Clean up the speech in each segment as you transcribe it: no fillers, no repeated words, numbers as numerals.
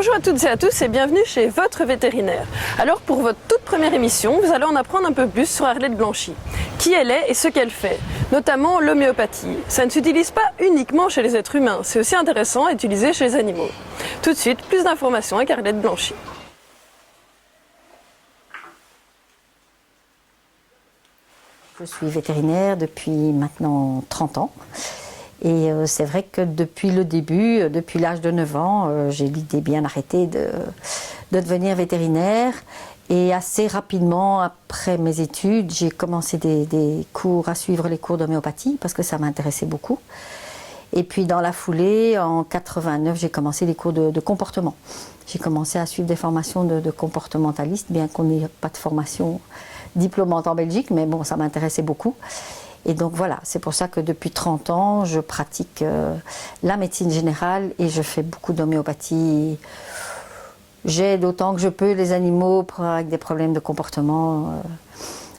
Bonjour à toutes et à tous et bienvenue chez votre vétérinaire. Alors pour votre toute première émission, vous allez en apprendre un peu plus sur Arlette Blanchy, qui elle est et ce qu'elle fait, notamment l'homéopathie. Ça ne s'utilise pas uniquement chez les êtres humains, c'est aussi intéressant à utiliser chez les animaux. Tout de suite, plus d'informations avec Arlette Blanchy. Je suis vétérinaire depuis maintenant 30 ans. Et c'est vrai que depuis le début, depuis l'âge de 9 ans, j'ai l'idée bien arrêtée de devenir vétérinaire. Et assez rapidement, après mes études, j'ai commencé des cours, à suivre les cours d'homéopathie parce que ça m'intéressait beaucoup. Et puis dans la foulée, en 89, j'ai commencé les cours de comportement. J'ai commencé à suivre des formations de comportementaliste, bien qu'on n'ait pas de formation diplômante en Belgique, mais bon, ça m'intéressait beaucoup. Et donc voilà, c'est pour ça que depuis 30 ans, je pratique la médecine générale et je fais beaucoup d'homéopathie. J'aide autant que je peux les animaux avec des problèmes de comportement,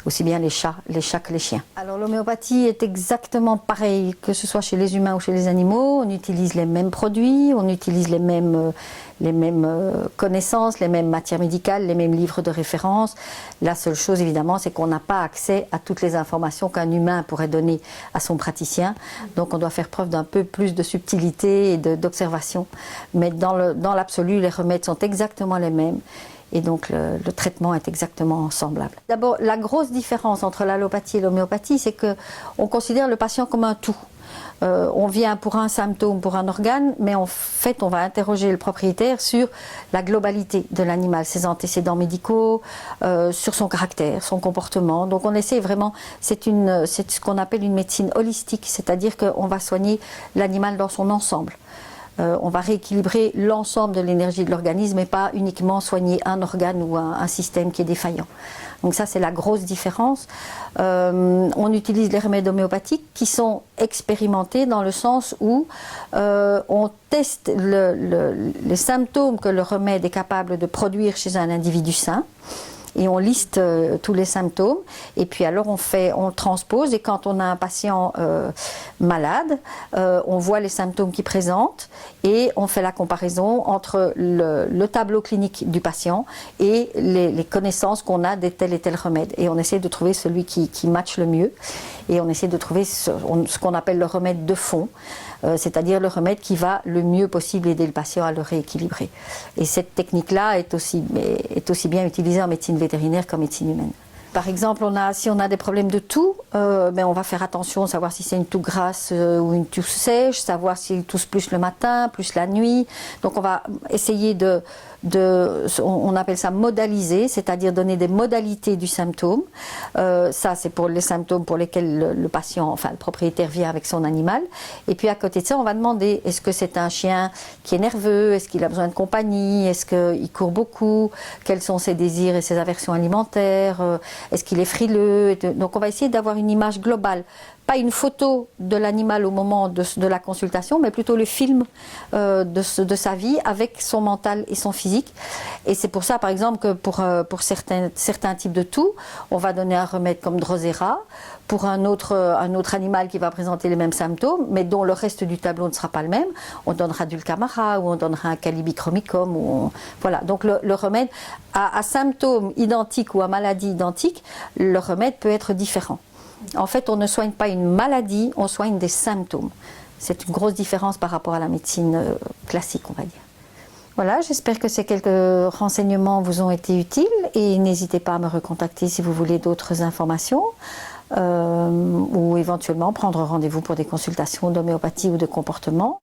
aussi bien les chats que les chiens. Alors l'homéopathie est exactement pareil, que ce soit chez les humains ou chez les animaux. On utilise les mêmes produits, on utilise les mêmes connaissances, les mêmes matières médicales, les mêmes livres de référence. La seule chose évidemment, c'est qu'on n'a pas accès à toutes les informations qu'un humain pourrait donner à son praticien. Donc on doit faire preuve d'un peu plus de subtilité et d'observation. Mais dans l'absolu, les remèdes sont exactement les mêmes. Et donc le traitement est exactement semblable. D'abord, la grosse différence entre l'allopathie et l'homéopathie, c'est qu'on considère le patient comme un tout. On vient pour un symptôme, pour un organe, mais en fait on va interroger le propriétaire sur la globalité de l'animal, ses antécédents médicaux, sur son caractère, son comportement. Donc on essaie vraiment, c'est ce qu'on appelle une médecine holistique, c'est-à-dire qu'on va soigner l'animal dans son ensemble. On va rééquilibrer l'ensemble de l'énergie de l'organisme et pas uniquement soigner un organe ou un système qui est défaillant. Donc ça, c'est la grosse différence. On utilise les remèdes homéopathiques qui sont expérimentés dans le sens où on teste les symptômes que le remède est capable de produire chez un individu sain. Et on liste tous les symptômes et puis alors on transpose et quand on a un patient malade, on voit les symptômes qu'il présente et on fait la comparaison entre le tableau clinique du patient et les connaissances qu'on a de tel et tel remède. Et on essaie de trouver celui qui matche le mieux et on essaie de trouver ce qu'on appelle le remède de fond. C'est-à-dire le remède qui va le mieux possible aider le patient à le rééquilibrer. Et cette technique-là est aussi bien utilisée en médecine vétérinaire qu'en médecine humaine. Par exemple, si on a des problèmes de toux, on va faire attention, savoir si c'est une toux grasse ou une toux sèche, savoir s'il tousse plus le matin, plus la nuit. Donc on va essayer on appelle ça modaliser, c'est-à-dire donner des modalités du symptôme. Ça, c'est pour les symptômes pour lesquels le patient, enfin le propriétaire vient avec son animal. Et puis à côté de ça, on va demander, est-ce que c'est un chien qui est nerveux, est-ce qu'il a besoin de compagnie, est-ce qu'il court beaucoup, quels sont ses désirs et ses aversions alimentaires, est-ce qu'il est frileux. Donc on va essayer d'avoir une image globale. Pas une photo de l'animal au moment de la consultation, mais plutôt le film de sa vie avec son mental et son physique. Et c'est pour ça, par exemple, que pour certains types de toux, on va donner un remède comme Drosera. Pour un autre animal qui va présenter les mêmes symptômes, mais dont le reste du tableau ne sera pas le même, on donnera Dulcamara ou on donnera un Calibicromicum. Voilà. Donc le remède, à symptômes identiques ou à maladies identiques, le remède peut être différent. En fait, on ne soigne pas une maladie, on soigne des symptômes. C'est une grosse différence par rapport à la médecine classique, on va dire. Voilà, j'espère que ces quelques renseignements vous ont été utiles et n'hésitez pas à me recontacter si vous voulez d'autres informations ou éventuellement prendre rendez-vous pour des consultations d'homéopathie ou de comportement.